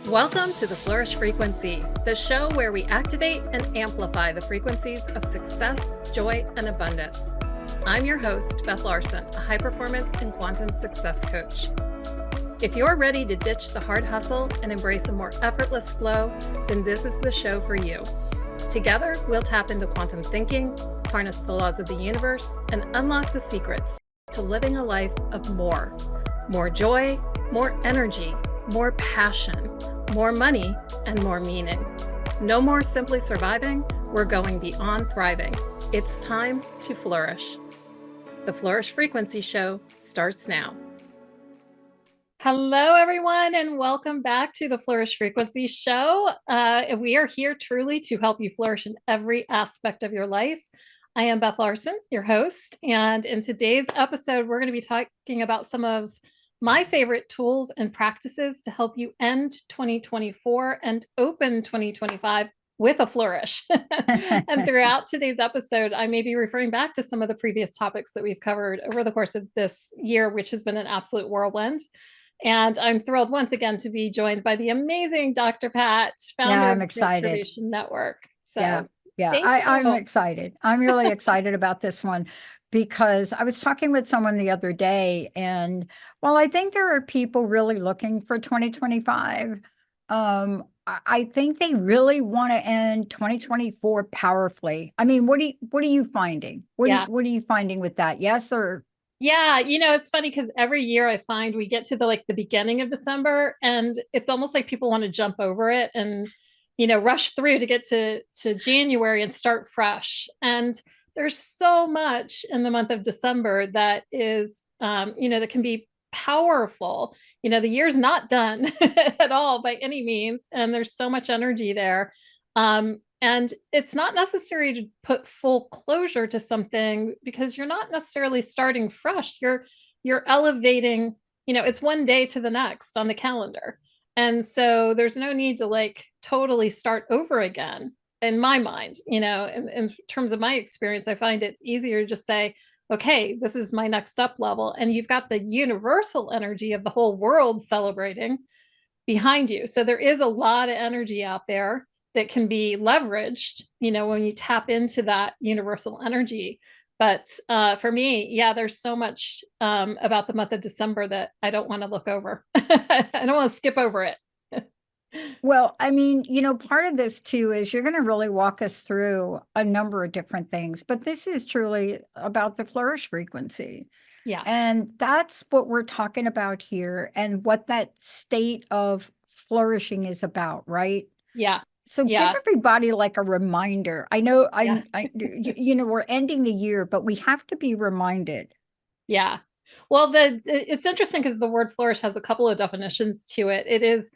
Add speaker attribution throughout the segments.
Speaker 1: Welcome to the Flourish Frequency, the show where we activate and amplify the frequencies of success, joy, and abundance. I'm your host, Beth Larsen, a high-performance and quantum success coach. If you're ready to ditch the hard hustle and embrace a more effortless flow, then this is the show for you. Together, we'll tap into quantum thinking, harness the laws of the universe, and unlock the secrets to living a life of more. More joy, more energy, more passion, more money, and more meaning. No more simply surviving, we're going beyond thriving. It's time to flourish. The Flourish Frequency Show starts now. Hello, everyone, and welcome back to the Flourish Frequency Show. We are here truly to help you flourish in every aspect of your life. I am Beth Larsen, your host, and in today's episode, we're going to be talking about some of my favorite tools and practices to help you end 2024 and open 2025 with a flourish. And throughout today's episode, I may be referring back to some of the previous topics that we've covered over the course of this year, which has been an absolute whirlwind. And I'm thrilled once again to be joined by the amazing Dr. Pat, founder of the Transformation Network. So
Speaker 2: I'm excited. I'm really excited about this one, because I was talking with someone the other day, and while I think there are people really looking for 2025, I think they really want to end 2024 powerfully. I mean, what are you finding? What are you finding with that? Yes or?
Speaker 1: Yeah, it's funny because every year I find we get to the beginning of December, and it's almost like people want to jump over it and rush through to get to January and start fresh. And there's so much in the month of December that is, that can be powerful. The year's not done at all by any means. And there's so much energy there. And it's not necessary to put full closure to something, because you're not necessarily starting fresh. You're elevating, it's one day to the next on the calendar. And so there's no need to totally start over again. In my mind, in terms of my experience, I find it's easier to just say, okay, this is my next up level. And you've got the universal energy of the whole world celebrating behind you. So there is a lot of energy out there that can be leveraged, when you tap into that universal energy. But for me, there's so much about the month of December that I don't want to look over. I don't want to skip over it.
Speaker 2: Well, I mean, part of this too is you're going to really walk us through a number of different things, but this is truly about the flourish frequency.
Speaker 1: Yeah.
Speaker 2: And that's what we're talking about here, and what that state of flourishing is about, right?
Speaker 1: Yeah.
Speaker 2: So give everybody a reminder. I know we're ending the year, but we have to be reminded.
Speaker 1: Yeah. Well, it's interesting because the word flourish has a couple of definitions to it. It is,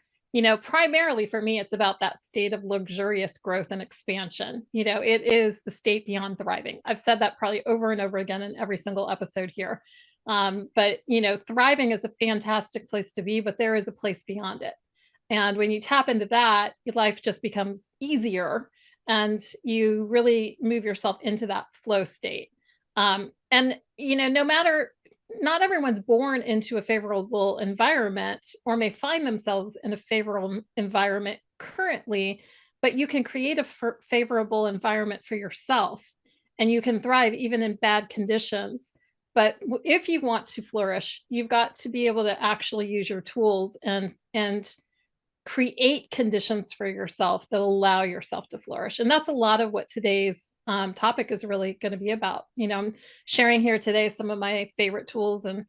Speaker 1: primarily for me, it's about that state of luxurious growth and expansion. It is the state beyond thriving. I've said that probably over and over again in every single episode here. But, thriving is a fantastic place to be, but there is a place beyond it. And when you tap into that, your life just becomes easier, and you really move yourself into that flow state. And, not everyone's born into a favorable environment, or may find themselves in a favorable environment currently, but you can create a favorable environment for yourself, and you can thrive even in bad conditions. But if you want to flourish, you've got to be able to actually use your tools and create conditions for yourself that allow yourself to flourish. And that's a lot of what today's topic is really going to be about. I'm sharing here today some of my favorite tools and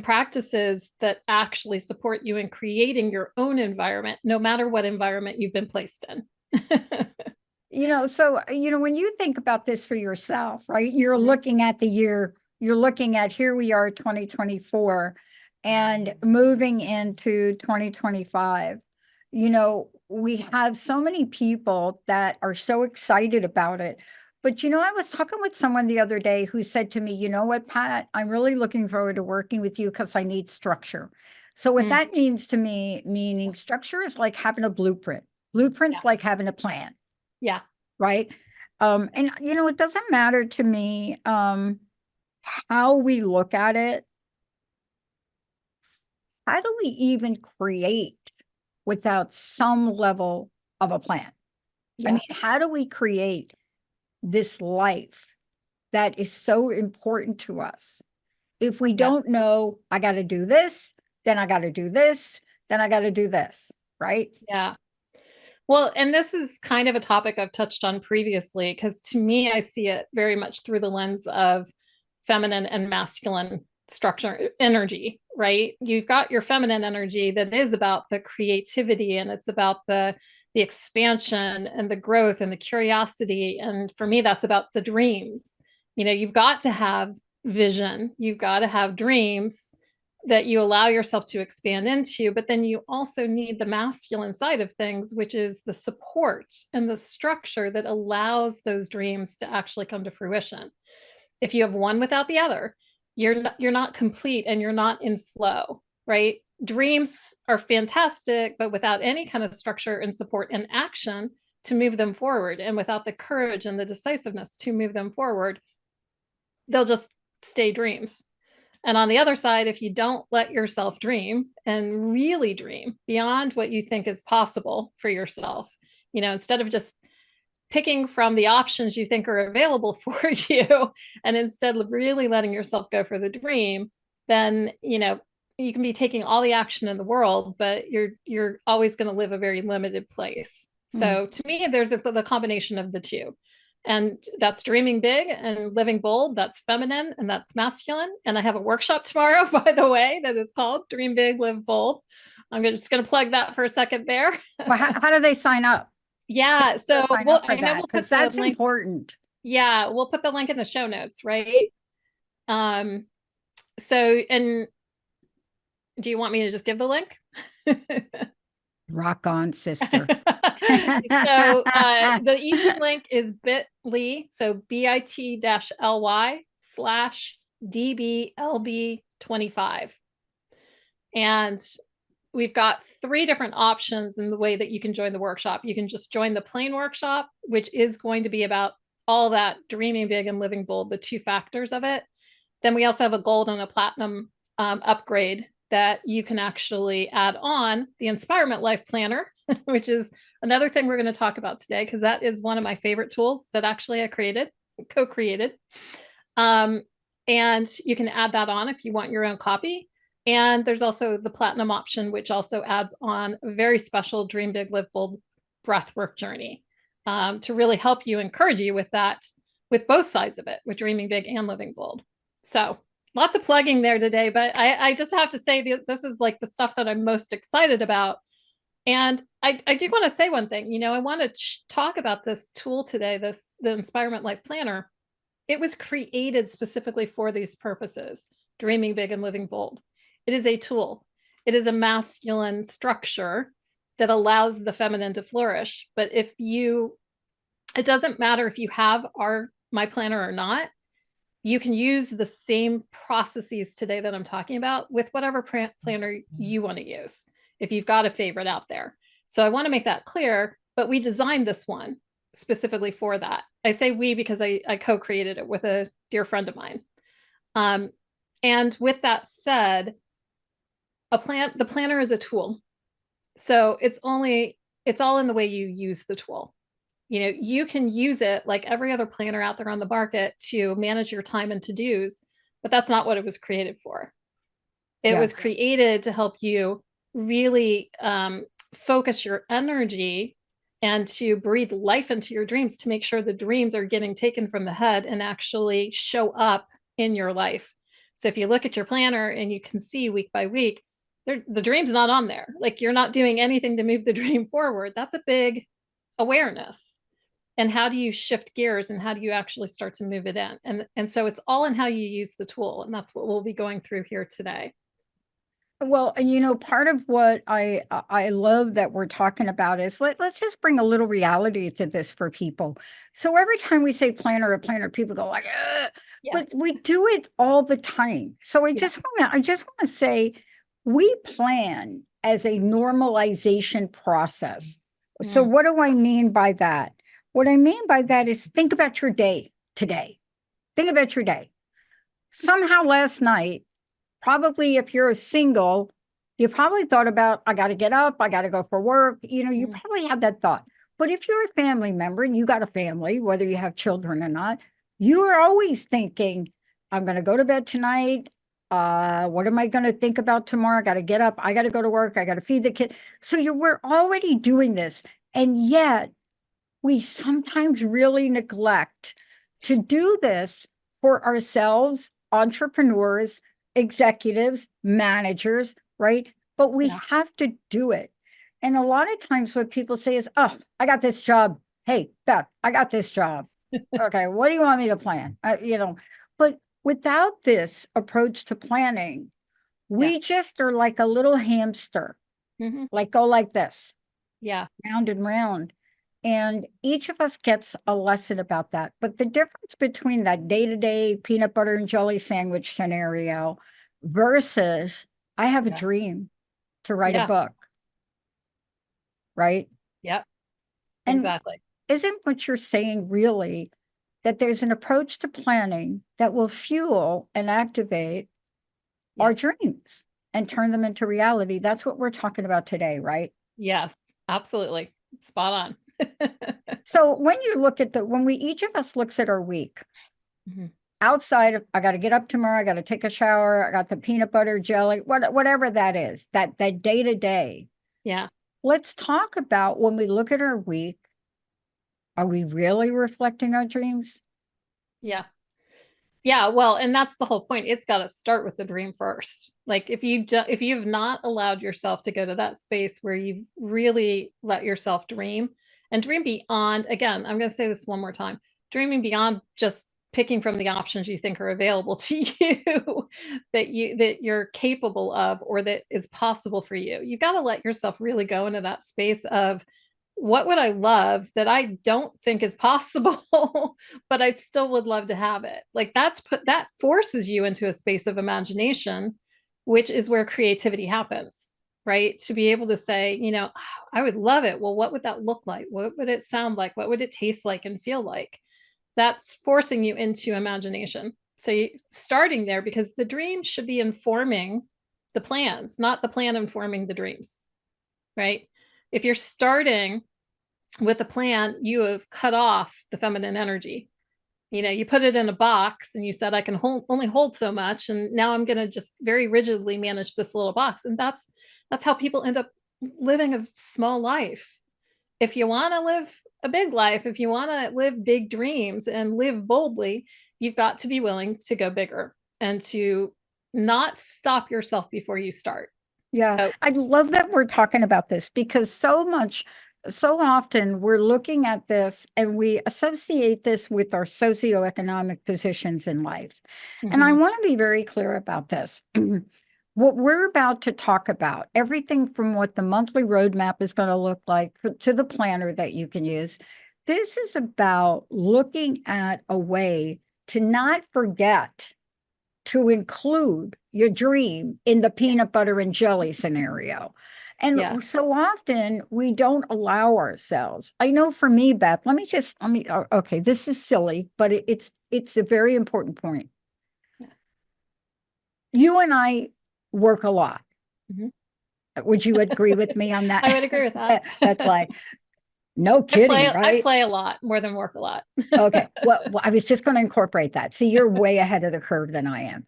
Speaker 1: practices that actually support you in creating your own environment, no matter what environment you've been placed in.
Speaker 2: So, when you think about this for yourself, right, you're looking at the year, you're looking at, here we are, 2024, and moving into 2025. We have so many people that are so excited about it. But, I was talking with someone the other day who said to me, you know what, Pat, I'm really looking forward to working with you because I need structure. So what that means to me, meaning structure is like having a blueprint. Blueprint's like having a plan.
Speaker 1: Yeah.
Speaker 2: Right. And, it doesn't matter to me how we look at it. How do we even create without some level of a plan.
Speaker 1: Yeah.
Speaker 2: I mean, how do we create this life that is so important to us if we don't know, I got to do this, then I got to do this, then I got to do this, right?
Speaker 1: Yeah. Well, and this is kind of a topic I've touched on previously, because to me, I see it very much through the lens of feminine and masculine structure energy, right? You've got your feminine energy that is about the creativity, and it's about the expansion and the growth and the curiosity. And for me, that's about the dreams. You've got to have vision, you've got to have dreams that you allow yourself to expand into, but then you also need the masculine side of things, which is the support and the structure that allows those dreams to actually come to fruition. If you have one without the other, you're not complete and you're not in flow, right? Dreams are fantastic, but without any kind of structure and support and action to move them forward, and without the courage and the decisiveness to move them forward, they'll just stay dreams. And on the other side, if you don't let yourself dream and really dream beyond what you think is possible for yourself, instead of just picking from the options you think are available for you, and instead of really letting yourself go for the dream, then, you can be taking all the action in the world, but you're always going to live a very limited place. So to me, there's the combination of the two. And that's dreaming big and living bold. That's feminine and that's masculine. And I have a workshop tomorrow, by the way, that is called Dream Big, Live Bold. I'm just going to plug that for a second there.
Speaker 2: Well, how do they sign up?
Speaker 1: Yeah. So
Speaker 2: I know we'll
Speaker 1: put
Speaker 2: that's
Speaker 1: the link.
Speaker 2: important.
Speaker 1: Yeah. We'll put the link in the show notes, right? So, and do you want me to just give the link?
Speaker 2: Rock on, sister.
Speaker 1: So the easy link is bit.ly, so bit.ly/DBLB25. And we've got 3 different options in the way that you can join the workshop. You can just join the plain workshop, which is going to be about all that dreaming big and living bold, the 2 factors of it. Then we also have a gold and a platinum upgrade that you can actually add on the Inspirement Life Planner, which is another thing we're going to talk about today, because that is one of my favorite tools that actually I co-created. And you can add that on if you want your own copy. And there's also the platinum option, which also adds on a very special Dream Big, Live Bold breathwork journey to really help you, encourage you with that, with both sides of it, with dreaming big and living bold. So lots of plugging there today, but I just have to say that this is like the stuff that I'm most excited about. And I do want to say one thing. I want to talk about this tool today, the Inspirement Life Planner. It was created specifically for these purposes, dreaming big and living bold. It is a tool. It is a masculine structure that allows the feminine to flourish. But it doesn't matter if you have my planner or not. You can use the same processes today that I'm talking about with whatever planner you want to use, if you've got a favorite out there. So I want to make that clear, but we designed this one specifically for that. I say we because I co-created it with a dear friend of mine. And with that said, the planner is a tool. So it's all in the way you use the tool. You can use it like every other planner out there on the market to manage your time and to-dos, but that's not what it was created for. It was created to help you really focus your energy and to breathe life into your dreams, to make sure the dreams are getting taken from the head and actually show up in your life. So if you look at your planner and you can see week by week, the dream's not on there. Like, you're not doing anything to move the dream forward. That's a big awareness. And how do you shift gears, and how do you actually start to move it in? And so it's all in how you use the tool. And that's what we'll be going through here today.
Speaker 2: Well, and part of what I love that we're talking about is let's just bring a little reality to this for people. So every time we say planner, people go like, but we do it all the time. So I just want to say, we plan as a normalization process. So what do I mean by that? What I mean by that is, think about your day today. Think about your day. Somehow last night, probably if you're a single, You probably thought about, I got to get up, I got to go for work. You probably had that thought. But if you're a family member and you got a family, whether you have children or not, you are always thinking, I'm going to go to bed tonight. What am I going to think about tomorrow? I got to get up. I got to go to work. I got to feed the kid. So we're already doing this. And yet we sometimes really neglect to do this for ourselves, entrepreneurs, executives, managers, right? But we have to do it. And a lot of times what people say is, oh, I got this job. Hey, Beth, I got this job. Okay, what do you want me to plan? But without this approach to planning, we just are like a little hamster, like go like this.
Speaker 1: Yeah.
Speaker 2: Round and round. And each of us gets a lesson about that. But the difference between that day-to-day peanut butter and jelly sandwich scenario versus I have a dream to write a book, right?
Speaker 1: Yep.
Speaker 2: And
Speaker 1: exactly.
Speaker 2: Isn't what you're saying really that there's an approach to planning that will fuel and activate our dreams and turn them into reality? That's what we're talking about today, right?
Speaker 1: Yes, absolutely. Spot on.
Speaker 2: So when you look at when each of us looks at our week, outside of, I got to get up tomorrow, I got to take a shower, I got the peanut butter jelly, whatever that is, that day to day.
Speaker 1: Yeah.
Speaker 2: Let's talk about when we look at our week, are we really reflecting our dreams?
Speaker 1: Yeah. Yeah, well, and that's the whole point. It's got to start with the dream first. Like if you've not allowed yourself to go to that space where you've really let yourself dream and dream beyond, again, I'm going to say this one more time, dreaming beyond just picking from the options you think are available to you that you're capable of or that is possible for you. You've got to let yourself really go into that space of what would I love that I don't think is possible, but I still would love to have it. Like that forces you into a space of imagination, which is where creativity happens, right? To be able to say, I would love it. Well, what would that look like? What would it sound like? What would it taste like and feel like? That's forcing you into imagination. So starting there, because the dream should be informing the plans, not the plan informing the dreams, right? If you're starting with a plan, you have cut off the feminine energy. You put it in a box and you said, I can only hold so much. And now I'm going to just very rigidly manage this little box. And that's how people end up living a small life. If you want to live a big life, if you want to live big dreams and live boldly, you've got to be willing to go bigger and to not stop yourself before you start.
Speaker 2: Yeah, so, I love that we're talking about this because so often we're looking at this and we associate this with our socioeconomic positions in life. And I want to be very clear about this. What we're about to talk about, everything from what the monthly roadmap is going to look like to the planner that you can use, this is about looking at a way to not forget to include your dream in the peanut butter and jelly scenario. And so often we don't allow ourselves. I know for me, Beth, okay, this is silly, but it's a very important point. You and I work a lot. Would you agree with me on that?
Speaker 1: I would agree with that.
Speaker 2: That's like, no kidding, right?
Speaker 1: I play a lot more than work a lot.
Speaker 2: Okay. Well, I was just going to incorporate that. See, you're way ahead of the curve than I am.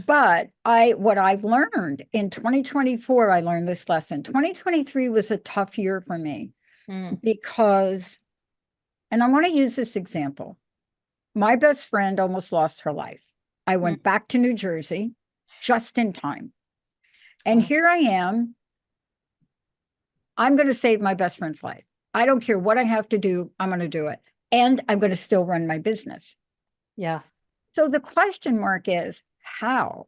Speaker 2: But what I've learned in 2024, I learned this lesson. 2023 was a tough year for me because, and I want to use this example. My best friend almost lost her life. I went back to New Jersey just in time. And here I am. I'm going to save my best friend's life. I don't care what I have to do. I'm going to do it. And I'm going to still run my business.
Speaker 1: Yeah.
Speaker 2: So the question mark is how?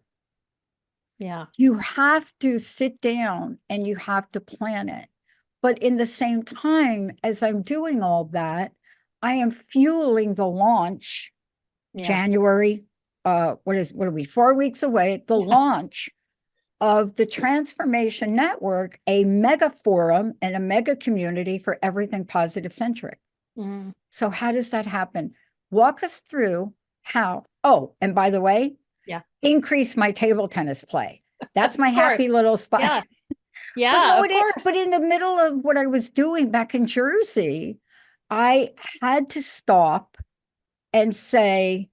Speaker 1: Yeah.
Speaker 2: You have to sit down and you have to plan it. But in the same time, as I'm doing all that, I am fueling the launch, January, what are we, 4 weeks away, the launch of the Transformation Network, a mega forum and a mega community for everything positive centric. So how does that happen? Walk us through how. Oh, and by the way, increase my table tennis play. That's my happy little spot.
Speaker 1: Yeah.
Speaker 2: But
Speaker 1: Yeah,
Speaker 2: no,
Speaker 1: of course.
Speaker 2: but in the middle of what I was doing back in Jersey, I had to stop and say,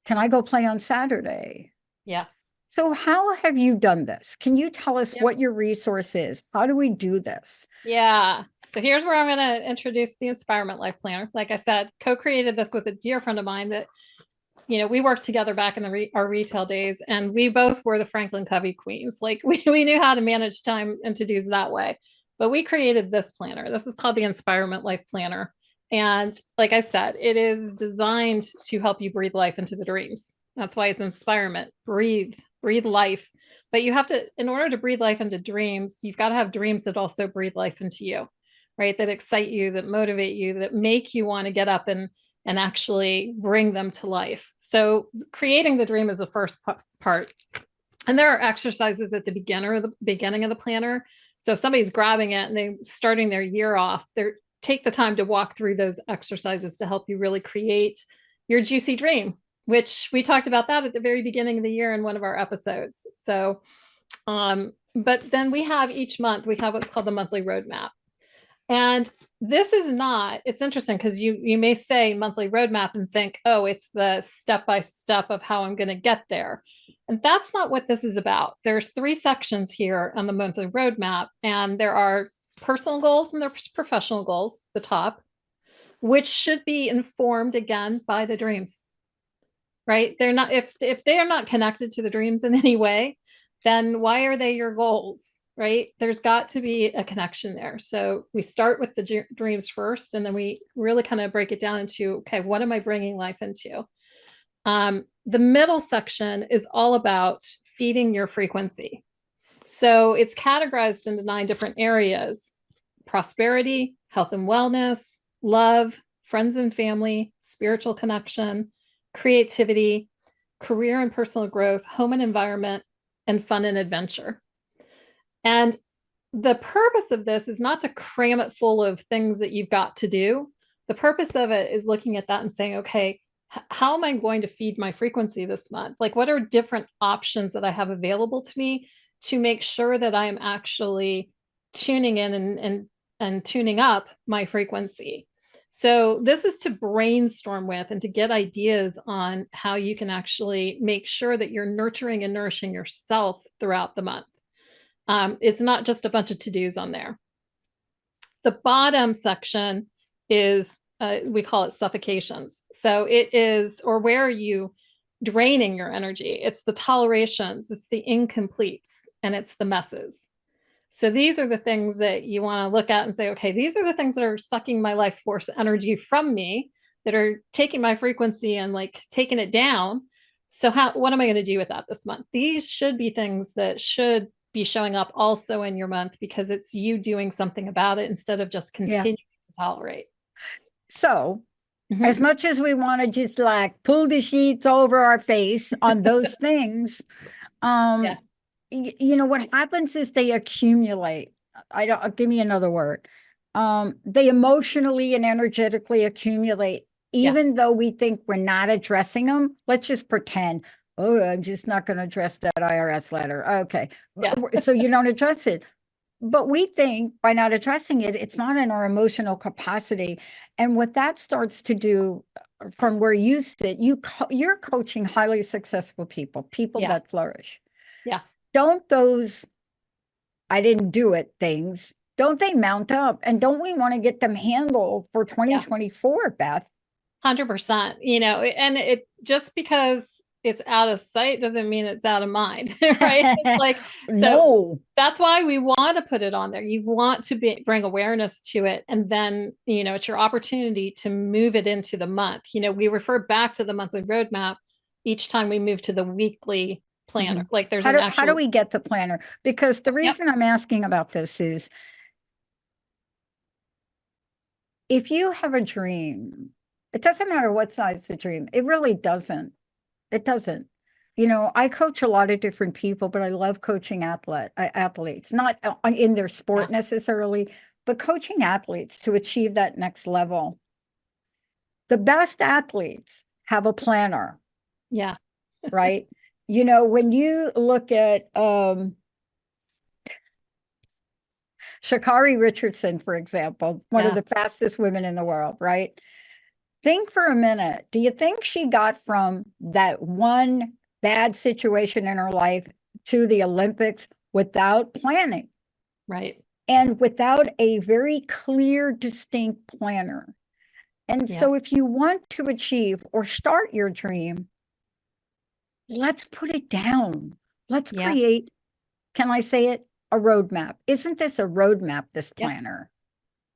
Speaker 2: can I go play on Saturday?
Speaker 1: Yeah.
Speaker 2: So how have you done this? Can you tell us
Speaker 1: Yeah.
Speaker 2: what your resource is? How do we do this?
Speaker 1: Yeah. So here's where I'm going to introduce the Inspirement Life Planner. Like I said, co-created this with a dear friend of mine that, we worked together back in our retail days, and we both were the Franklin Covey queens. Like we knew how to manage time and to-dos that way. But we created this planner. This is called the Inspirement Life Planner. And like I said, it is designed to help you breathe life into the dreams. That's why it's inspirement. Breathe life. But you have to, in order to breathe life into dreams, you've got to have dreams that also breathe life into you, right? That excite you, that motivate you, that make you want to get up and actually bring them to life. So creating the dream is the first part. And there are exercises at the beginning of the planner. So if somebody's grabbing it and they're starting their year off, take the time to walk through those exercises to help you really create your juicy dream, which we talked about that at the very beginning of the year in one of our episodes. So, but then we have each month, we have what's called the monthly roadmap. And this is not, it's interesting because you may say monthly roadmap and think, oh, it's the step-by-step of how I'm going to get there. And that's not what this is about. There's 3 sections here on the monthly roadmap, and there are personal goals and there's professional goals, the top, which should be informed again by the dreams, right? They're not, if they are not connected to the dreams in any way, then why are they your goals? Right? There's got to be a connection there. So we start with the dreams first, and then we really kind of break it down into, okay, what am I bringing life into? The middle section is all about feeding your frequency. So it's categorized into 9 different areas: prosperity, health and wellness, love, friends and family, spiritual connection, creativity, career and personal growth, home and environment, and fun and adventure. And the purpose of this is not to cram it full of things that you've got to do. The purpose of it is looking at that and saying, okay, how am I going to feed my frequency this month? Like, what are different options that I have available to me to make sure that I am actually tuning in and tuning up my frequency? So this is to brainstorm with and to get ideas on how you can actually make sure that you're nurturing and nourishing yourself throughout the month. It's not just a bunch of to-dos on there. The bottom section is, we call it suffocations. So it is, or where are you draining your energy? It's the tolerations, it's the incompletes, and it's the messes. So these are the things that you want to look at and say, okay, these are the things that are sucking my life force energy from me, that are taking my frequency and like taking it down. So what am I going to do with that this month? These should be things that should be showing up also in your month, because it's you doing something about it instead of just continuing to tolerate.
Speaker 2: So as much as we want to just like pull the sheets over our face on those things, what happens is they accumulate. Give me another word. They emotionally and energetically accumulate, even though we think we're not addressing them. Let's just pretend, oh, I'm just not going to address that IRS letter. Okay. So you don't address it. But we think by not addressing it, it's not in our emotional capacity. And what that starts to do, from where you sit, you're coaching highly successful people that flourish.
Speaker 1: Yeah.
Speaker 2: Don't those I didn't do it things, don't they mount up? And don't we want to get them handled for 2024, Beth?
Speaker 1: 100%. And it just because it's out of sight doesn't mean it's out of mind, right? It's like, so that's why we want to put it on there. You want to bring awareness to it, and then it's your opportunity to move it into the month. We refer back to the monthly roadmap each time we move to the weekly planner. Like, there's
Speaker 2: how do we get the planner? Because the reason I'm asking about this is, if you have a dream, it doesn't matter what size the dream. It really doesn't. It doesn't. I coach a lot of different people, but I love coaching athletes, not in their sport necessarily, but coaching athletes to achieve that next level. The best athletes have a planner.
Speaker 1: Yeah.
Speaker 2: Right? You know, when you look at Sha'Carri Richardson, for example, one of
Speaker 1: Yeah.
Speaker 2: the fastest women in the world, right? Think for a minute. Do you think she got from that one bad situation in her life to the Olympics without planning
Speaker 1: Right.
Speaker 2: and without a very clear, distinct planner? And
Speaker 1: Yeah.
Speaker 2: so, if you want to achieve or start your dream, let's put it down. Let's
Speaker 1: Yeah.
Speaker 2: create, can I say it? A roadmap. Isn't this a roadmap, this
Speaker 1: Yeah.
Speaker 2: planner?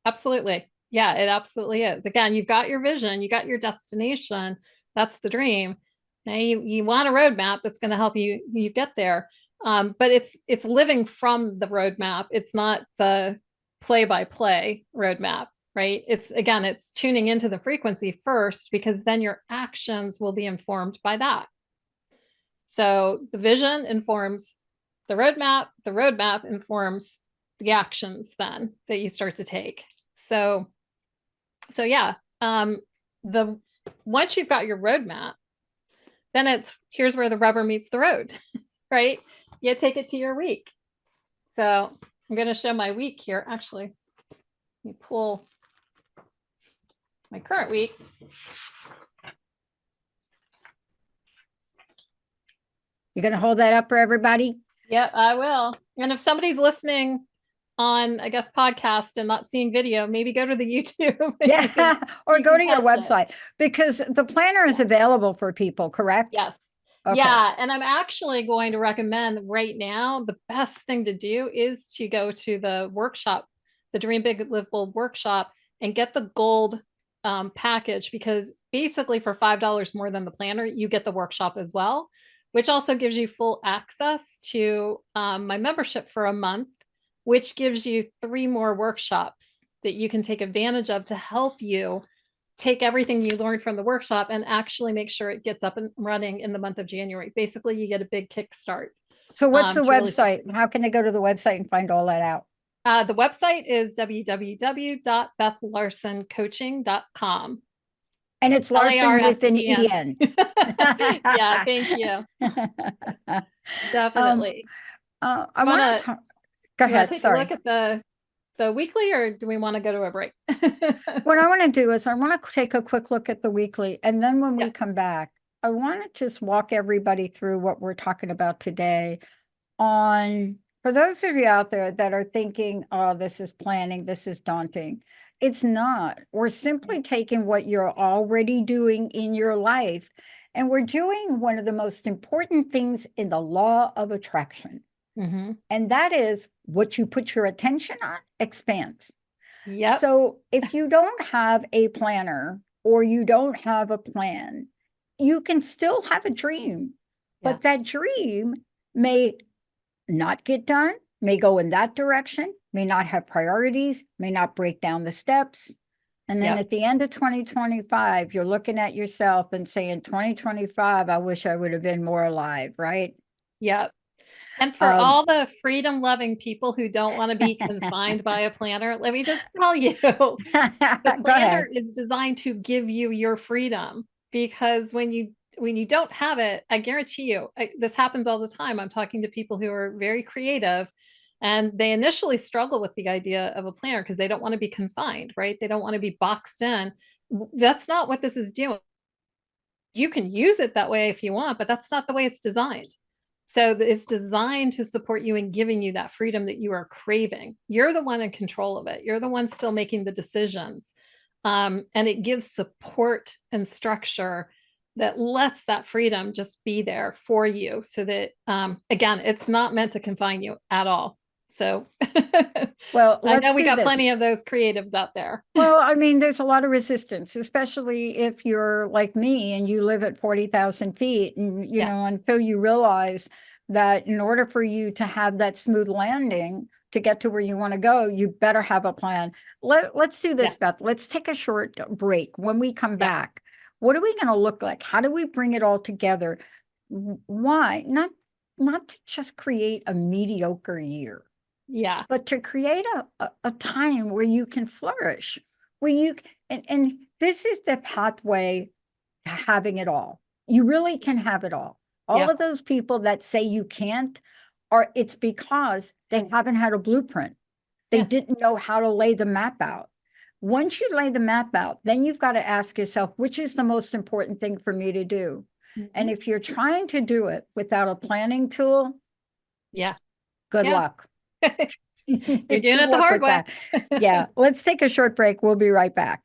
Speaker 1: Absolutely. Yeah, it absolutely is. Again, you've got your vision, you got your destination. That's the dream. Now you want a roadmap that's going to help you get there. But it's living from the roadmap. It's not the play-by-play roadmap, right? It's tuning into the frequency first, because then your actions will be informed by that. So the vision informs the roadmap informs the actions then that you start to take. So yeah, the once you've got your roadmap, then it's here's where the rubber meets the road, right? You take it to your week. So I'm going to show my week here. Actually, let me pull my current week.
Speaker 2: You're going to hold that up for everybody?
Speaker 1: Yeah, I will. And if somebody's listening on, I guess, podcast and not seeing video, maybe go to the YouTube.
Speaker 2: Yeah, or go to your website,
Speaker 1: it.
Speaker 2: because the planner is available for people, correct?
Speaker 1: Yes.
Speaker 2: Okay.
Speaker 1: Yeah. And I'm actually going to recommend right now, the best thing to do is to go to the workshop, the Dream Big Live Bold workshop, and get the gold package, because basically for $5 more than the planner, you get the workshop as well, which also gives you full access to my membership for a month, which gives you 3 more workshops that you can take advantage of to help you take everything you learned from the workshop and actually make sure it gets up and running in the month of January. Basically, you get a big kickstart.
Speaker 2: So what's the website?
Speaker 1: Really,
Speaker 2: how can they go to the website and find all that out?
Speaker 1: the website is www.bethlarsencoaching.com.
Speaker 2: And it's Larsen with an
Speaker 1: Larsen.
Speaker 2: EN.
Speaker 1: Yeah, thank you. Definitely.
Speaker 2: I want to talk. Go ahead.
Speaker 1: Take
Speaker 2: Sorry.
Speaker 1: a look at the weekly, or do we want to go to a break?
Speaker 2: What I want to do is I want to take a quick look at the weekly. And then when we
Speaker 1: Yeah.
Speaker 2: come back, I want to just walk everybody through what we're talking about today on, for those of you out there that are thinking, oh, this is planning, this is daunting. It's not. We're simply taking what you're already doing in your life, and we're doing one of the most important things in the law of attraction.
Speaker 1: Mm-hmm.
Speaker 2: And that is what you put your attention on expands.
Speaker 1: Yep.
Speaker 2: So if you don't have a planner or you don't have a plan, you can still have a dream, but that dream may not get done, may go in that direction, may not have priorities, may not break down the steps. And then at the end of 2025, you're looking at yourself and saying, 2025, I wish I would have been more alive, right?
Speaker 1: Yep. And for all the freedom loving people who don't want to be confined by a planner, let me just tell you, the planner is designed to give you your freedom, because when you don't have it, I guarantee you, this happens all the time. I'm talking to people who are very creative, and they initially struggle with the idea of a planner because they don't want to be confined, right? They don't want to be boxed in. That's not what this is doing. You can use it that way if you want, but that's not the way it's designed. So it's designed to support you in giving you that freedom that you are craving. You're the one in control of it. You're the one still making the decisions. And it gives support and structure that lets that freedom just be there for you, so that, again, it's not meant to confine you at all. So
Speaker 2: well,
Speaker 1: I know we got plenty of those creatives out there.
Speaker 2: Well, I mean, there's a lot of resistance, especially if you're like me and you live at 40,000 feet. And, you know, until you realize that in order for you to have that smooth landing to get to where you want to go, you better have a plan. Let's do this, Beth. Let's take a short break. When we come back, what are we going to look like? How do we bring it all together? Why? Not to just create a mediocre year.
Speaker 1: Yeah.
Speaker 2: But to create a time where you can flourish, where you, and this is the pathway to having it all. You really can have it all All of those people that say you can't it's because they haven't had a blueprint. They didn't know how to lay the map out. Once you lay the map out, then you've got to ask yourself, which is the most important thing for me to do? And if you're trying to do it without a planning tool, good luck.
Speaker 1: You're doing it the hard way.
Speaker 2: Yeah, let's take a short break. We'll be right back.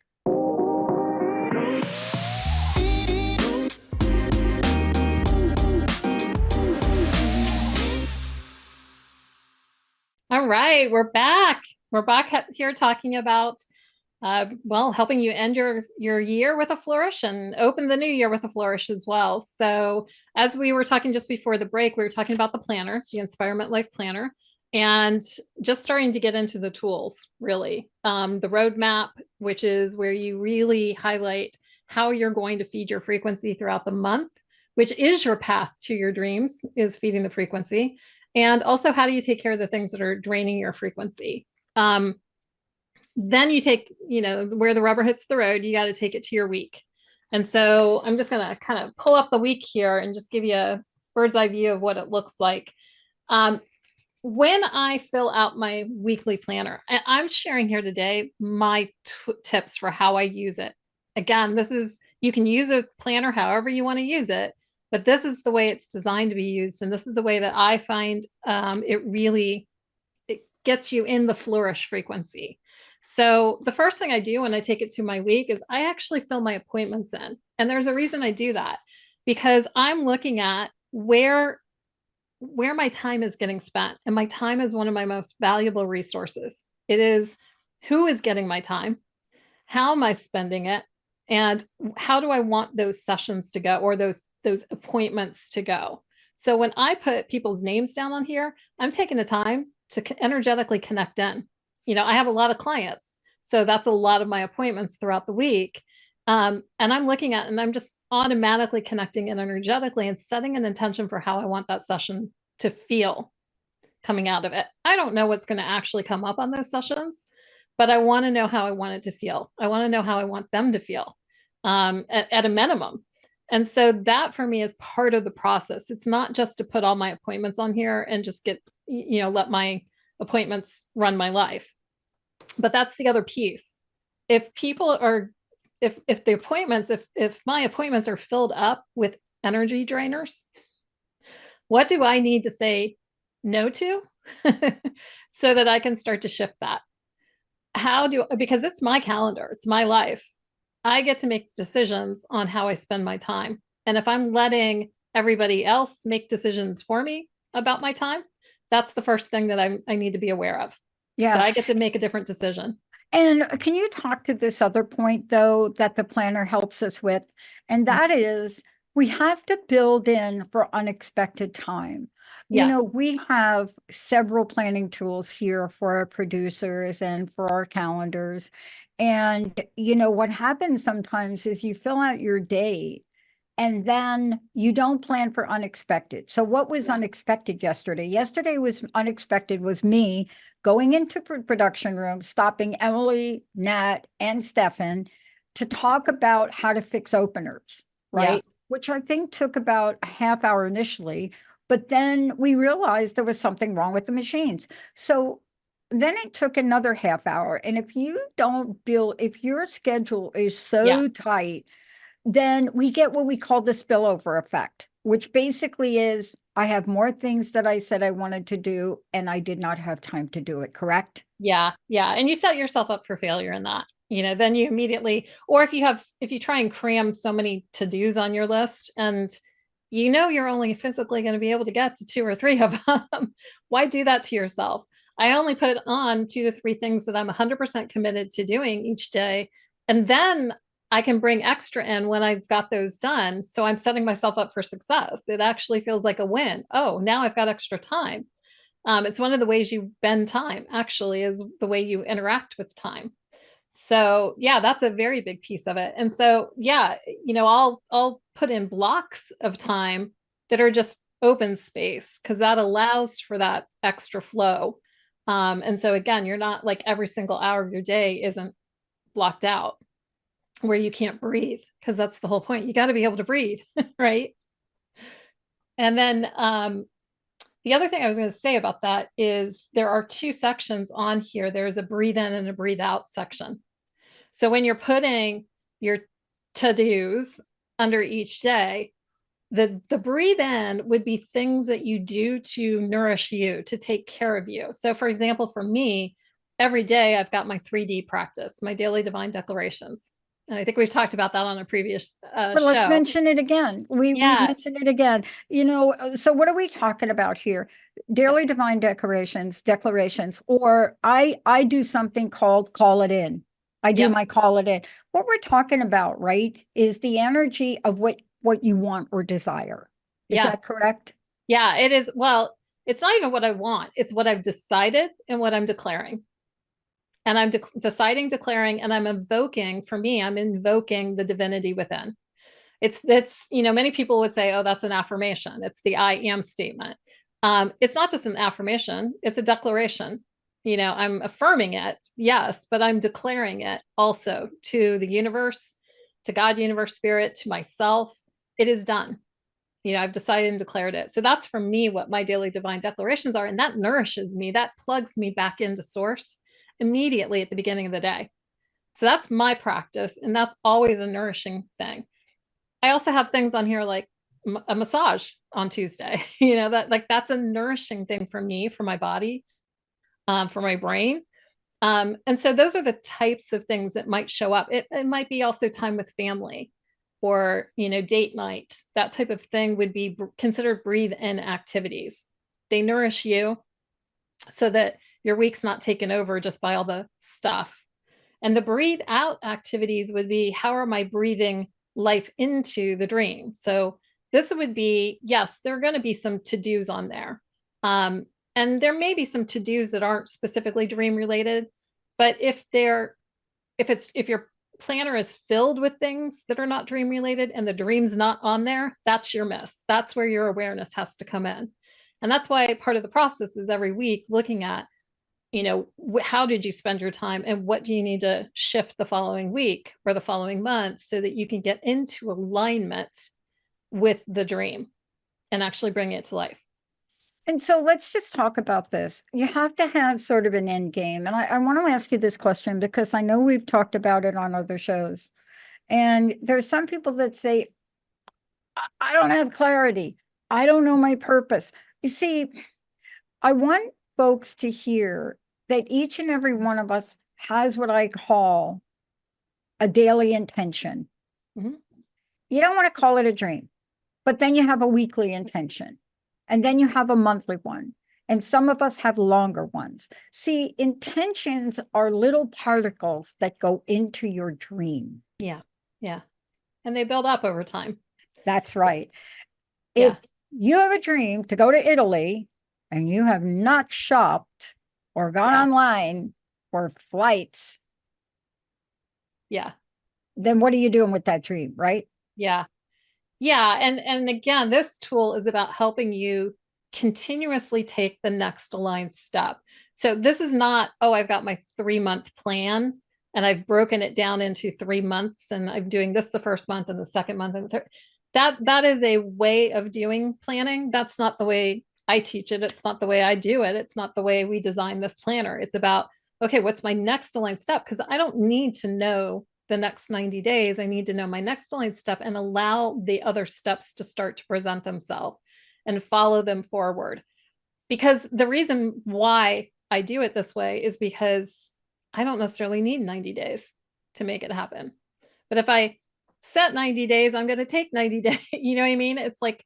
Speaker 1: All right, we're back. We're back here talking about, well, helping you end your year with a flourish and open the new year with a flourish as well. So as we were talking just before the break, we were talking about the planner, the Inspirement Life Planner, and just starting to get into the tools, really. The roadmap, which is where you really highlight how you're going to feed your frequency throughout the month, which is your path to your dreams, is feeding the frequency. And also, how do you take care of the things that are draining your frequency? Then you take, where the rubber hits the road, you got to take it to your week. And so I'm just going to kind of pull up the week here and just give you a bird's eye view of what it looks like. When I fill out my weekly planner, I'm sharing here today my tips for how I use it. Again, you can use a planner however you want to use it, but this is the way it's designed to be used. And this is the way that I find it gets you in the flourish frequency. So the first thing I do when I take it to my week is I actually fill my appointments in. And there's a reason I do that, because I'm looking at where my time is getting spent. And my time is one of my most valuable resources. It is who is getting my time, how am I spending it, and how do I want those sessions to go, or those appointments to go. So when I put people's names down on here, I'm taking the time to energetically connect in. I have a lot of clients, so that's a lot of my appointments throughout the week. And I'm looking at, and I'm just automatically connecting in energetically and setting an intention for how I want that session to feel coming out of it. I don't know what's going to actually come up on those sessions, but I want to know how I want it to feel. I want to know how I want them to feel at a minimum. And so that for me is part of the process. It's not just to put all my appointments on here and just let my appointments run my life. But that's the other piece. If my appointments are filled up with energy drainers, what do I need to say no to so that I can start to shift that? Because it's my calendar, it's my life. I get to make decisions on how I spend my time. And if I'm letting everybody else make decisions for me about my time, that's the first thing that I need to be aware of. Yeah. So I get to make a different decision.
Speaker 2: And can you talk to this other point, though, that the planner helps us with? And that is, we have to build in for unexpected time.
Speaker 1: Yes.
Speaker 2: We have several planning tools here for our producers and for our calendars. And, what happens sometimes is you fill out your day and then you don't plan for unexpected. So what was unexpected yesterday? Yesterday was unexpected was me going into production room, stopping Emily, Nat, and Stefan to talk about how to fix openers, right? Yeah. Which I think took about a half hour initially, but then we realized there was something wrong with the machines. So then it took another half hour. And if your schedule is so tight, then we get what we call the spillover effect, which basically is I have more things that I said I wanted to do and I did not have time to do it, correct?
Speaker 1: Yeah. Yeah. And you set yourself up for failure in that, then you immediately, or if you try and cram so many to-dos on your list and you're only physically going to be able to get to 2 or 3 of them, why do that to yourself? I only put on 2 to 3 things that I'm 100% committed to doing each day. And then I can bring extra in when I've got those done. So I'm setting myself up for success. It actually feels like a win. Oh, now I've got extra time. It's one of the ways you bend time, actually, is the way you interact with time. So yeah, that's a very big piece of it. And so, yeah, I'll put in blocks of time that are just open space because that allows for that extra flow. And so again, you're not like every single hour of your day isn't blocked out where you can't breathe, because that's the whole point. You got to be able to breathe, right? And then the other thing I was going to say about that is there are two sections on here. There's a breathe in and a breathe out section. So when you're putting your to-dos under each day, the breathe in would be things that you do to nourish you, to take care of you. So for example, for me, every day I've got my 3D practice, my daily divine declarations. And I think we've talked about that on a previous
Speaker 2: But let's
Speaker 1: show.
Speaker 2: mention it again. We
Speaker 1: Yeah.
Speaker 2: mentioned it again. So what are we talking about here? Daily divine declarations, or I do something called call it in. I do
Speaker 1: Yep.
Speaker 2: my call it in. What we're talking about, right, is the energy of what you want or desire. Is
Speaker 1: Yeah.
Speaker 2: that correct?
Speaker 1: Yeah, it is. Well, it's not even what I want. It's what I've decided and what I'm declaring. And I'm deciding, declaring, and I'm invoking, for me, I'm invoking the divinity within. Many people would say, oh, that's an affirmation. It's the I am statement. It's not just an affirmation, it's a declaration. I'm affirming it, yes, but I'm declaring it also to the universe, to God, universe, spirit, to myself. It is done. I've decided and declared it. So that's for me what my daily divine declarations are. And that nourishes me, that plugs me back into source immediately at the beginning of the day. So that's my practice. And that's always a nourishing thing. I also have things on here like a massage on Tuesday, that's a nourishing thing for me, for my body, for my brain. And so those are the types of things that might show up. It might be also time with family or, date night. That type of thing would be considered breathe in activities. They nourish you so that your week's not taken over just by all the stuff. And the breathe out activities would be, how am I breathing life into the dream? So this would be, yes, there are going to be some to-dos on there. And there may be some to-dos that aren't specifically dream related, but if your planner is filled with things that are not dream related and the dream's not on there, that's your miss. That's where your awareness has to come in. And that's why part of the process is every week looking at, how did you spend your time and what do you need to shift the following week or the following month so that you can get into alignment with the dream and actually bring it to life.
Speaker 2: And so let's just talk about this. You have to have sort of an end game. And I want to ask you this question because I know we've talked about it on other shows. And there's some people that say, I don't have clarity. I don't know my purpose. You see, I want folks to hear that each and every one of us has what I call a daily intention.
Speaker 1: Mm-hmm.
Speaker 2: You don't want to call it a dream, but then you have a weekly intention, and then you have a monthly one. And some of us have longer ones. See, intentions are little particles that go into your dream.
Speaker 1: Yeah. Yeah. And they build up over time.
Speaker 2: That's right.
Speaker 1: Yeah.
Speaker 2: If you have a dream to go to Italy and you have not shopped or gone online for flights,
Speaker 1: yeah,
Speaker 2: then what are you doing with that dream, right?
Speaker 1: Yeah. Yeah. And again, this tool is about helping you continuously take the next aligned step. So this is not, oh, I've got my 3-month plan and I've broken it down into 3 months and I'm doing this the first month and the second month and the third. That is a way of doing planning. That's not the way I teach it. It's not the way I do it. It's not the way we design this planner. It's about, okay, what's my next aligned step? Because I don't need to know the next 90 days. I need to know my next aligned step and allow the other steps to start to present themselves and follow them forward. Because the reason why I do it this way is because I don't necessarily need 90 days to make it happen. But if I set 90 days, I'm going to take 90 days. You know what I mean? It's like,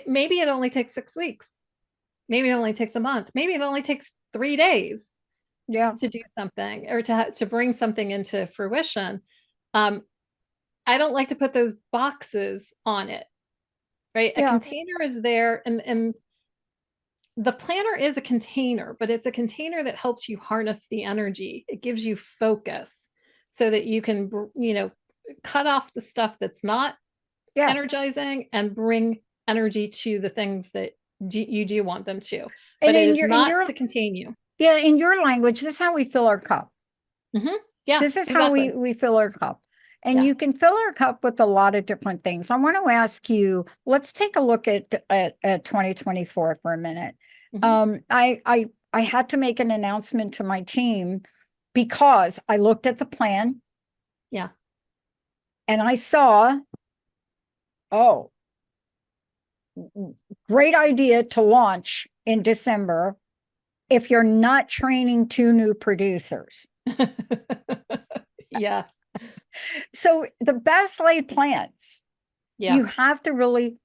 Speaker 1: maybe it only takes 6 weeks. Maybe it only takes a month. Maybe it only takes 3 days to do something or to bring something into fruition. I don't like to put those boxes on it, right? A container is there and the planner is a container, but it's a container that helps you harness the energy. It gives you focus so that you can, cut off the stuff that's not energizing and bring energy to the things that you do want them to. But it is not to contain you.
Speaker 2: Yeah, in your language, this is how we fill our cup.
Speaker 1: Mm-hmm. Yeah,
Speaker 2: this is exactly how we fill our cup. And
Speaker 1: Yeah.
Speaker 2: you can fill our cup with a lot of different things. I want to ask you, let's take a look at 2024 for a minute. I had to make an announcement to my team because I looked at the plan.
Speaker 1: Yeah.
Speaker 2: And I saw, oh, great idea to launch in December if you're not training 2 new producers.
Speaker 1: Yeah.
Speaker 2: So the best laid plans,
Speaker 1: Yeah.
Speaker 2: you have to really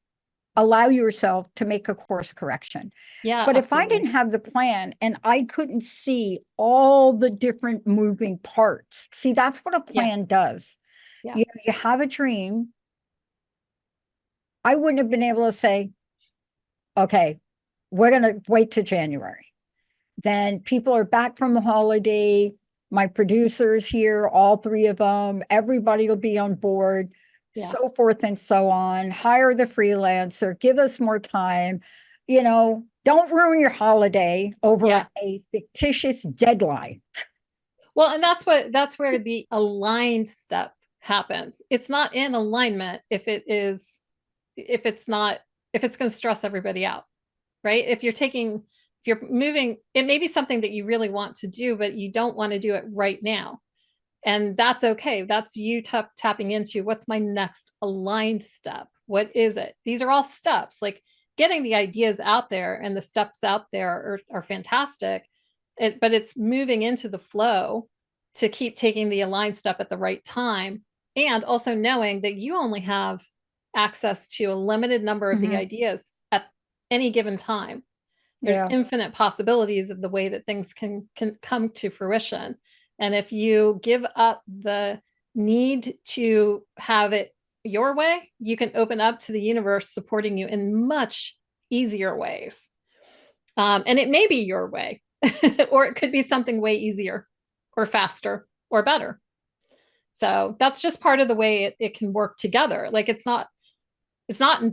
Speaker 2: allow yourself to make a course correction.
Speaker 1: Yeah,
Speaker 2: But if I
Speaker 1: absolutely.
Speaker 2: didn't have the plan and I couldn't see all the different moving parts, see, that's what a plan does.
Speaker 1: Yeah.
Speaker 2: You have a dream. I wouldn't have been able to say, okay, we're going to wait to January. Then people are back from the holiday. My producers here, all 3 of them, everybody will be on board,
Speaker 1: Yeah.
Speaker 2: so forth and so on. Hire the freelancer, give us more time. Don't ruin your holiday over a fictitious deadline.
Speaker 1: Well, and that's where the aligned step happens. It's not in alignment if it's going to stress everybody out, right? If you're moving, it may be something that you really want to do, but you don't want to do it right now. And that's okay. That's you tapping into what's my next aligned step. What is it? These are all steps. Like getting the ideas out there and the steps out there are fantastic. But it's moving into the flow to keep taking the aligned step at the right time. And also knowing that you only have access to a limited number of the ideas at any given time. There's infinite possibilities of the way that things can come to fruition. And if you give up the need to have it your way, you can open up to the universe supporting you in much easier ways. And it may be your way, or it could be something way easier or faster or better. So that's just part of the way it can work together. Like it's not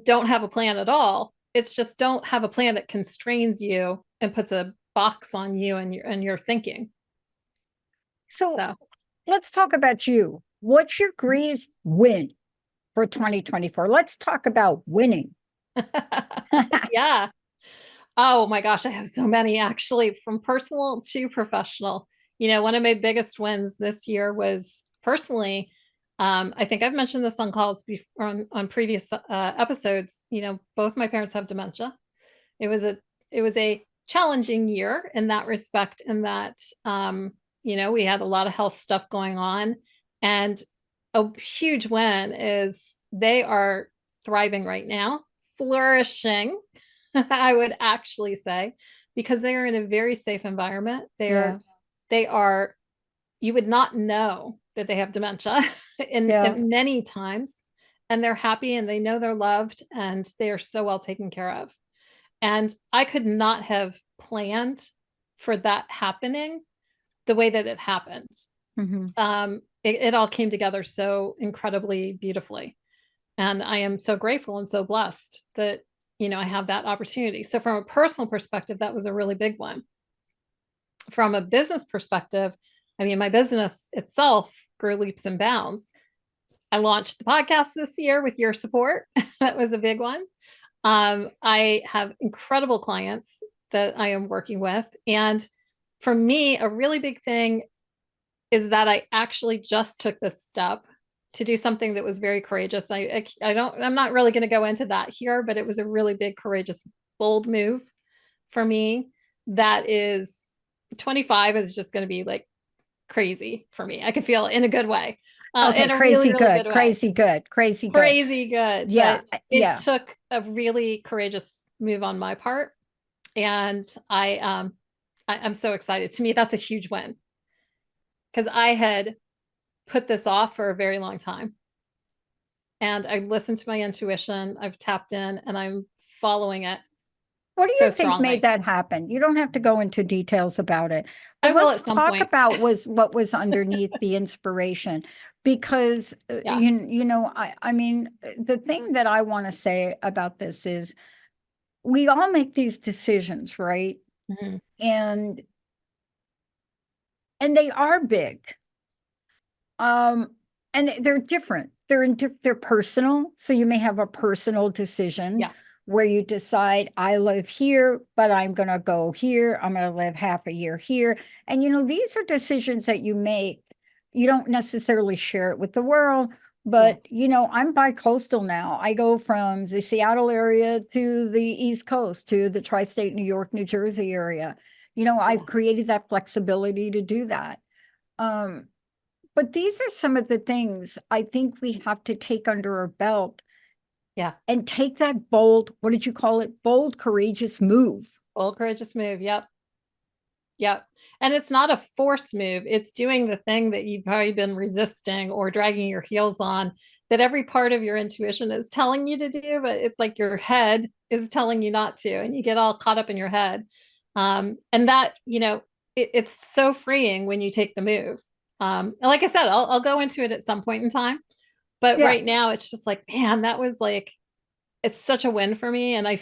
Speaker 1: don't have a plan at all. It's just don't have a plan that constrains you and puts a box on you and your thinking.
Speaker 2: So let's talk about you. What's your greatest win for 2024? Let's talk about winning.
Speaker 1: Yeah. Oh my gosh, I have so many actually, from personal to professional. One of my biggest wins this year was personally. I think I've mentioned this on calls before on previous episodes. Both my parents have dementia. It was a challenging year in that respect, in that we had a lot of health stuff going on, and a huge win is they are thriving right now, flourishing. I would actually say, because they are in a very safe environment. They are, you would not know that they have dementia in many times, and they're happy and they know they're loved and they are so well taken care of. And I could not have planned for that happening the way that it happened. It all came together so incredibly beautifully. And I am so grateful and so blessed that, I have that opportunity. So from a personal perspective, that was a really big one. From a business perspective, I mean, my business itself grew leaps and bounds. I launched the podcast this year with your support. That was a big one. I have incredible clients that I am working with. And for me, a really big thing is that I actually just took this step to do something that was very courageous. I'm not really going to go into that here, but it was a really big, courageous, bold move for me. That is 25 is just going to be like crazy for me. I can feel it in a good way.
Speaker 2: Okay,
Speaker 1: in a
Speaker 2: crazy
Speaker 1: really, really
Speaker 2: good,
Speaker 1: good way.
Speaker 2: crazy good, crazy good.
Speaker 1: Crazy good.
Speaker 2: Yeah,
Speaker 1: But it took a really courageous move on my part. And I'm so excited. To me, that's a huge win, because I had put this off for a very long time. And I listened to my intuition. I've tapped in and I'm following it.
Speaker 2: What do you
Speaker 1: so
Speaker 2: think
Speaker 1: strongly.
Speaker 2: made that happen? You don't have to go into details about it. But
Speaker 1: I will
Speaker 2: let's
Speaker 1: at some
Speaker 2: talk
Speaker 1: point.
Speaker 2: about what was underneath the inspiration. Because, I mean, the thing that I want to say about this is we all make these decisions, right? And they are big. And they're different. They're personal. So you may have a personal decision
Speaker 1: Yeah.
Speaker 2: where you decide, I live here, but I'm going to go here. I'm going to live half a year here. And, these are decisions that you make. You don't necessarily share it with the world,
Speaker 1: Yeah.
Speaker 2: but, I'm bi-coastal now. I go from the Seattle area to the East Coast, to the tri-state New York, New Jersey area. I've created that flexibility to do that. But these are some of the things I think we have to take under our belt
Speaker 1: Yeah.
Speaker 2: and take that bold, what did you call it? Bold, courageous move.
Speaker 1: Bold, courageous move. Yep. Yep. And it's not a force move. It's doing the thing that you've probably been resisting or dragging your heels on, that every part of your intuition is telling you to do, but it's like your head is telling you not to, and you get all caught up in your head. And that, it's so freeing when you take the move. Like I said, I'll go into it at some point in time, but
Speaker 2: Yeah.
Speaker 1: right now it's just like, man, that was like, it's such a win for me. And I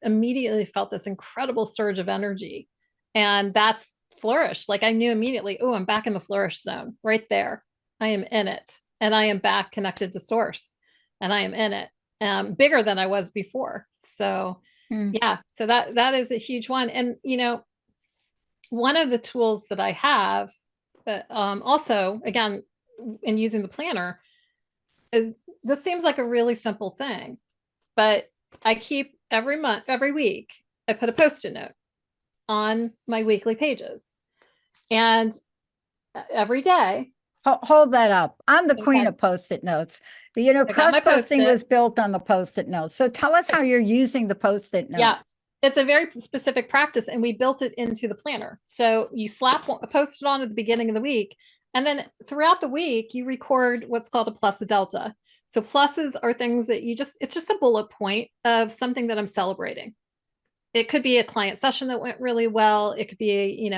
Speaker 1: immediately felt this incredible surge of energy. And that's flourish. Like I knew immediately, oh, I'm back in the flourish zone right there. I am in it. And I am back connected to source. And I am in it. Bigger than I was before. So yeah, so that is a huge one. And one of the tools that I have, also again, in using the planner, is this seems like a really simple thing, but I keep every week, I put a post-it note on my weekly pages. And every day.
Speaker 2: Hold that up. I'm the queen
Speaker 1: Okay.
Speaker 2: of Post-it notes.
Speaker 1: I got my
Speaker 2: Crust busting
Speaker 1: Post-it.
Speaker 2: was built on the Post-it notes. So tell us how you're using the Post-it note.
Speaker 1: Yeah. It's a very specific practice, and we built it into the planner. So you slap a Post-it on at the beginning of the week, and then throughout the week, you record what's called a plus, a delta. So pluses are things that it's just a bullet point of something that I'm celebrating. It could be a client session that went really well. It could be,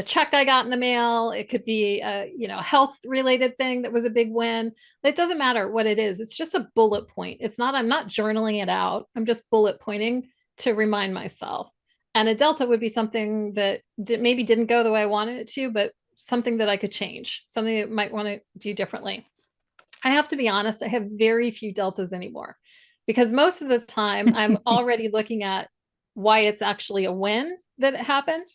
Speaker 1: a check I got in the mail. It could be a, health related thing that was a big win. It doesn't matter what it is. It's just a bullet point. I'm not journaling it out. I'm just bullet pointing to remind myself. And a delta would be something that maybe didn't go the way I wanted it to, but something that I could change, something that I might want to do differently. I have to be honest, I have very few deltas anymore, because most of the time I'm already looking at why it's actually a win that it happened.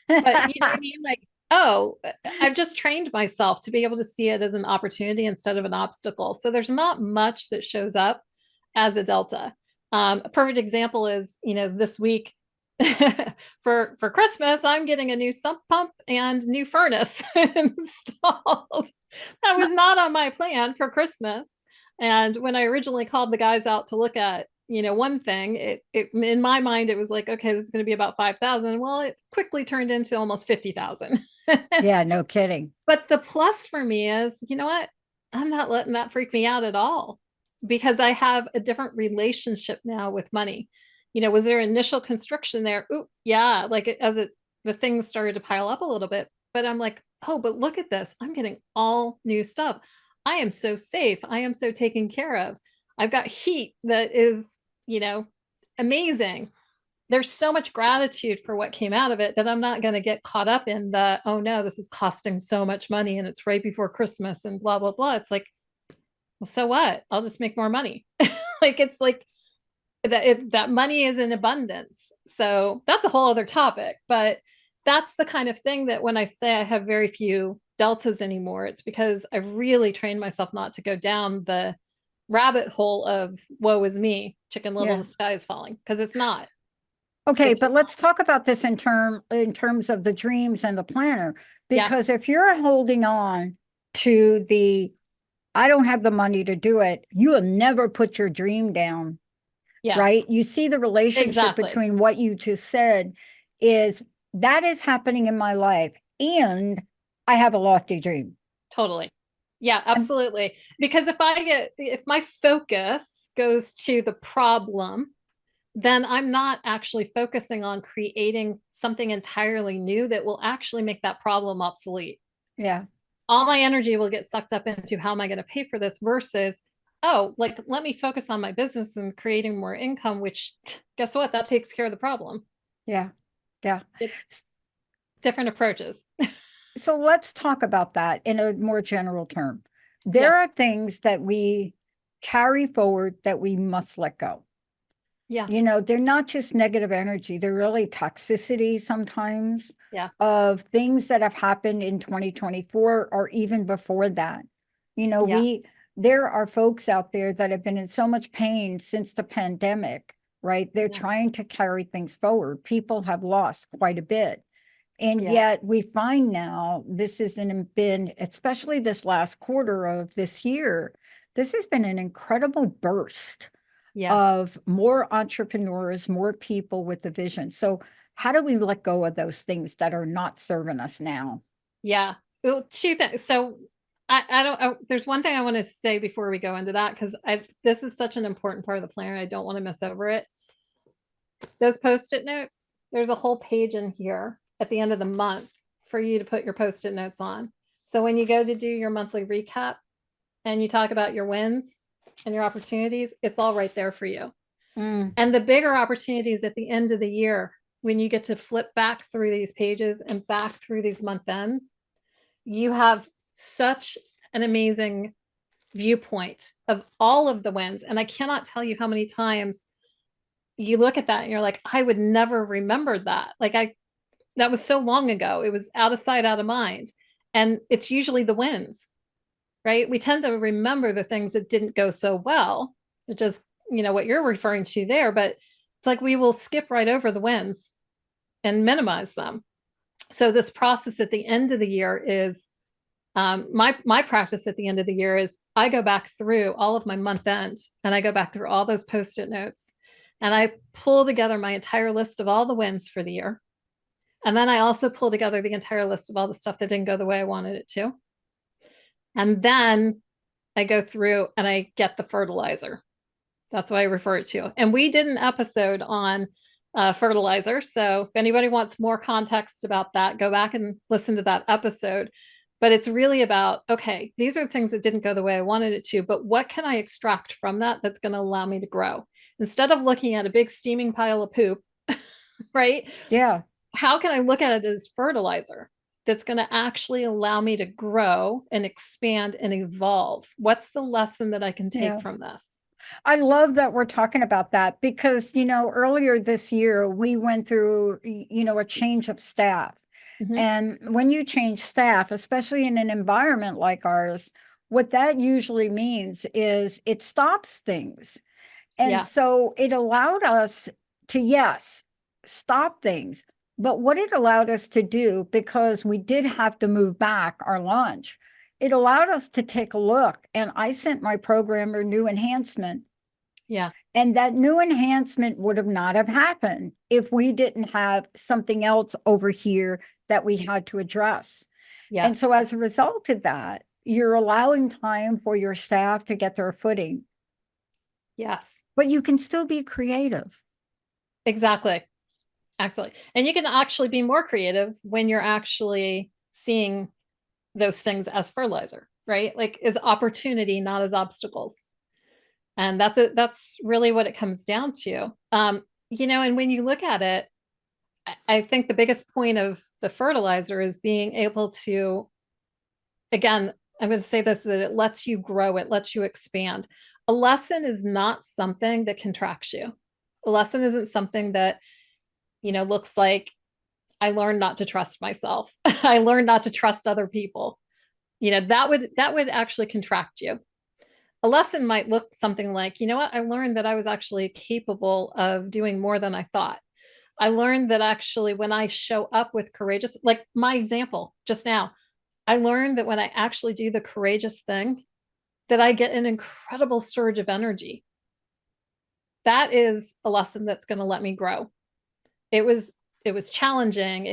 Speaker 1: But you know what I mean? Like, oh, I've just trained myself to be able to see it as an opportunity instead of an obstacle. So there's not much that shows up as a delta. A perfect example is, this week for Christmas, I'm getting a new sump pump and new furnace installed. That was not on my plan for Christmas. And when I originally called the guys out to look at, one thing, it in my mind, it was like, okay, this is going to be about 5,000. Well, it quickly turned into almost 50,000.
Speaker 2: Yeah, no kidding.
Speaker 1: But the plus for me is, you know what? I'm not letting that freak me out at all, because I have a different relationship now with money. Was there initial constriction there? Ooh, yeah. Like the things started to pile up a little bit, but I'm like, oh, but look at this. I'm getting all new stuff. I am so safe. I am so taken care of. I've got heat that is, amazing. There's so much gratitude for what came out of it that I'm not going to get caught up in the, oh no, this is costing so much money and it's right before Christmas and blah, blah, blah. It's like, well, so what? I'll just make more money. Like, it's like that money is in abundance. So that's a whole other topic, but that's the kind of thing that when I say I have very few deltas anymore, it's because I've really trained myself not to go down the rabbit hole of woe is me, chicken little, the sky is falling, because it's not.
Speaker 2: Okay, but let's talk about this in terms of the dreams and the planner, because if you're holding on to I don't have the money to do it, you will never put your dream down.
Speaker 1: Yeah.
Speaker 2: Right? You see the relationship between what you just said is that is happening in my life, and I have a lofty dream.
Speaker 1: Totally. Yeah, absolutely. Because if my focus goes to the problem, then I'm not actually focusing on creating something entirely new that will actually make that problem obsolete.
Speaker 2: Yeah.
Speaker 1: All my energy will get sucked up into how am I going to pay for this versus, oh, like, let me focus on my business and creating more income, which guess what? That takes care of the problem.
Speaker 2: Yeah. Yeah.
Speaker 1: It's different approaches.
Speaker 2: So let's talk about that in a more general term. There
Speaker 1: Yeah.
Speaker 2: are things that we carry forward that we must let go.
Speaker 1: Yeah.
Speaker 2: They're not just negative energy, they're really toxicity sometimes
Speaker 1: Yeah.
Speaker 2: of things that have happened in 2024 or even before that.
Speaker 1: Yeah.
Speaker 2: There are folks out there that have been in so much pain since the pandemic, right? They're
Speaker 1: Yeah.
Speaker 2: trying to carry things forward. People have lost quite a bit. And
Speaker 1: Yeah.
Speaker 2: yet we find now this hasn't been, especially this last quarter of this year, this has been an incredible burst
Speaker 1: Yeah.
Speaker 2: of more entrepreneurs, more people with a vision. So how do we let go of those things that are not serving us now?
Speaker 1: Yeah. Well, two things. So I don't, there's one thing I want to say before we go into that, because this is such an important part of the plan. I don't want to miss over it. Those post-it notes, there's a whole page in here at the end of the month for you to put your post-it notes on. So when you go to do your monthly recap and you talk about your wins and your opportunities, it's all right there for you.
Speaker 2: Mm,
Speaker 1: And the bigger opportunities at the end of the year, when you get to flip back through these pages and back through these month ends, you have such an amazing viewpoint of all of the wins. And I cannot tell you how many times you look at that and you're like, I would never remember that. That was so long ago. It was out of sight, out of mind. And it's usually the wins, right? We tend to remember the things that didn't go so well, which is, what you're referring to there. But it's like we will skip right over the wins and minimize them. So this process at the end of the year is my practice at the end of the year is I go back through all of my month end and I go back through all those post-it notes and I pull together my entire list of all the wins for the year. And then I also pull together the entire list of all the stuff that didn't go the way I wanted it to. And then I go through and I get the fertilizer. That's what I refer it to. And we did an episode on fertilizer. So if anybody wants more context about that, go back and listen to that episode. But it's really about, okay, these are things that didn't go the way I wanted it to, but what can I extract from that that's going to allow me to grow? Instead of looking at a big steaming pile of poop, right?
Speaker 2: yeah,
Speaker 1: How can I look at it as fertilizer that's going to actually allow me to grow and expand and evolve? What's the lesson that I can take
Speaker 2: yeah.
Speaker 1: from this?
Speaker 2: I love that we're talking about that because, earlier this year, we went through, a change of staff.
Speaker 1: Mm-hmm.
Speaker 2: And when you change staff, especially in an environment like ours, what that usually means is it stops things. And
Speaker 1: Yeah.
Speaker 2: so it allowed us to, yes, stop things. But what it allowed us to do, because we did have to move back our lunch, it allowed us to take a look. And I sent my programmer new enhancement.
Speaker 1: Yeah.
Speaker 2: And that new enhancement would have not have happened if we didn't have something else over here that we had to address.
Speaker 1: Yeah.
Speaker 2: And so as a result of that, you're allowing time for your staff to get their footing,
Speaker 1: Yes.
Speaker 2: but you can still be creative.
Speaker 1: Exactly. Excellent. And you can actually be more creative when you're actually seeing those things as fertilizer, right? Like as opportunity, not as obstacles. And that's really what it comes down to. And when you look at it, I think the biggest point of the fertilizer is being able to, again, I'm going to say this, that it lets you grow, it lets you expand. A lesson is not something that contracts you. A lesson isn't something that, looks like I learned not to trust myself. I learned not to trust other people. That would actually contract you. A lesson might look something like, you know what? I learned that I was actually capable of doing more than I thought. I learned that actually when I show up with courageous, like my example just now, I learned that when I actually do the courageous thing, that I get an incredible surge of energy. That is a lesson that's going to let me grow. It was challenging.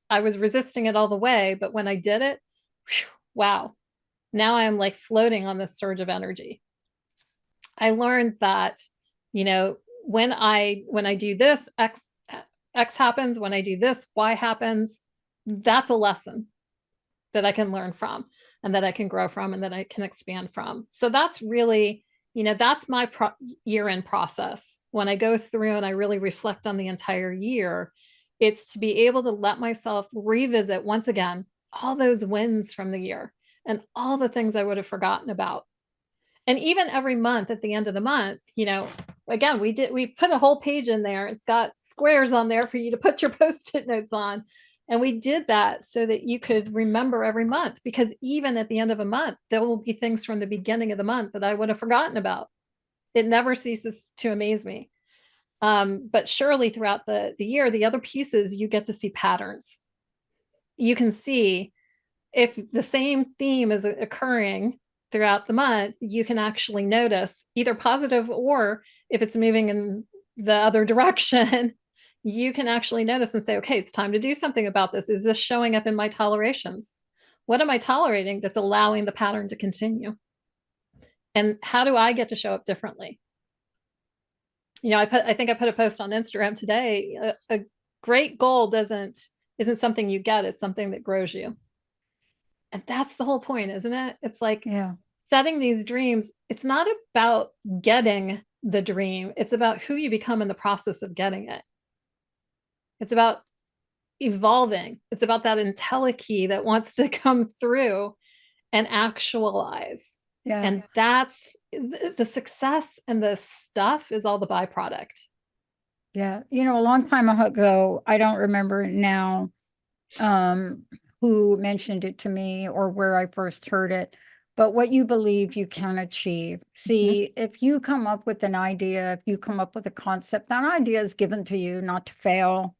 Speaker 1: I was resisting it all the way, but when I did it, whew, wow. Now I'm like floating on this surge of energy. I learned that, when I do this, X happens. When I do this, Y happens. That's a lesson that I can learn from and that I can grow from and that I can expand from. So that's really, that's my year-end process. When I go through and I really reflect on the entire year, it's to be able to let myself revisit once again all those wins from the year and all the things I would have forgotten about. And even every month at the end of the month, again, we put a whole page in there. It's got squares on there for you to put your Post-it notes on. And we did that so that you could remember every month, because even at the end of a month, there will be things from the beginning of the month that I would have forgotten about. It never ceases to amaze me. But surely throughout the year, the other pieces, you get to see patterns. You can see if the same theme is occurring throughout the month, you can actually notice either positive, or if it's moving in the other direction, you can actually notice and say, okay, it's time to do something about this. Is this showing up in my tolerations? What am I tolerating that's allowing the pattern to continue? And how do I get to show up differently? I think I put a post on Instagram today. A great goal isn't something you get, it's something that grows you. And that's the whole point, isn't it? It's like,
Speaker 2: Yeah.
Speaker 1: Setting these dreams, it's not about getting the dream. It's about who you become in the process of getting it. It's about evolving. It's about that entelechy that wants to come through and actualize.
Speaker 2: Yeah.
Speaker 1: And that's the success, and the stuff is all the byproduct.
Speaker 2: Yeah. A long time ago, I don't remember now who mentioned it to me or where I first heard it, but what you believe you can achieve. See, if you come up with an idea, if you come up with a concept, that idea is given to you not to fail.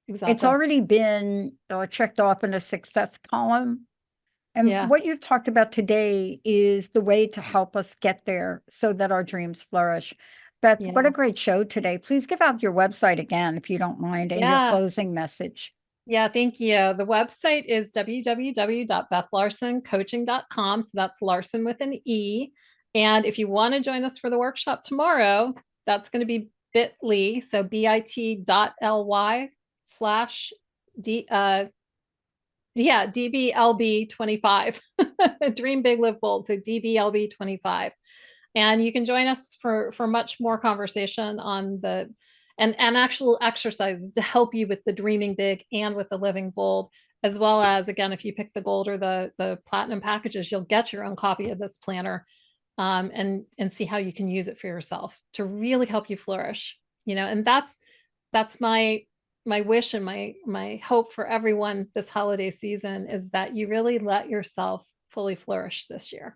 Speaker 1: Exactly.
Speaker 2: It's already been checked off in a success column. And what you've talked about today is the way to help us get there so that our dreams flourish. Beth, what a great show today. Please give out your website again, if you don't mind, and your closing message.
Speaker 1: Yeah, thank you. The website is www.bethlarsencoaching.com. So that's Larsen with an E. And if you want to join us for the workshop tomorrow, that's going to be bit.ly. So bit.ly/DBLB25. Dream big, live bold. So DBLB25. And you can join us for much more conversation on the and actual exercises to help you with the dreaming big and with the living bold, as well as, again, if you pick the gold or the platinum packages, you'll get your own copy of this planner, and see how you can use it for yourself to really help you flourish. And that's my wish and my hope for everyone this holiday season, is that you really let yourself fully flourish this year.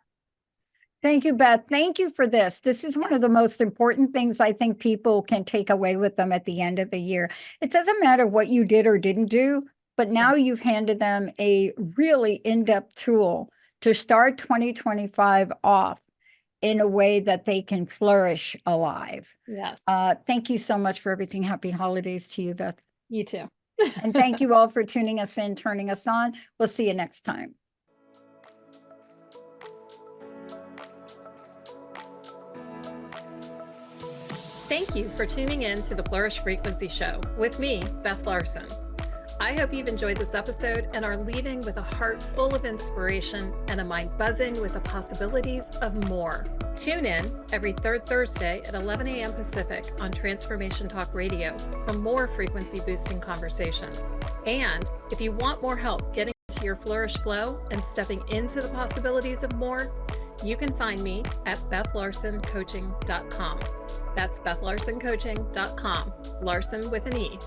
Speaker 2: Thank you, Beth. Thank you for this. This is one of the most important things I think people can take away with them at the end of the year. It doesn't matter what you did or didn't do, but now you've handed them a really in-depth tool to start 2025 off in a way that they can flourish alive.
Speaker 1: Yes.
Speaker 2: Thank you so much for everything. Happy holidays to you, Beth.
Speaker 1: You too.
Speaker 2: And thank you all for tuning us in, turning us on. We'll see you next time.
Speaker 1: Thank you for tuning in to the Flourish Frequency Show with me, Beth Larsen. I hope you've enjoyed this episode and are leaving with a heart full of inspiration and a mind buzzing with the possibilities of more. Tune in every third Thursday at 11 a.m. Pacific on Transformation Talk Radio for more frequency boosting conversations. And if you want more help getting to your flourish flow and stepping into the possibilities of more, you can find me at BethLarsenCoaching.com. That's BethLarsenCoaching.com, Larsen with an E.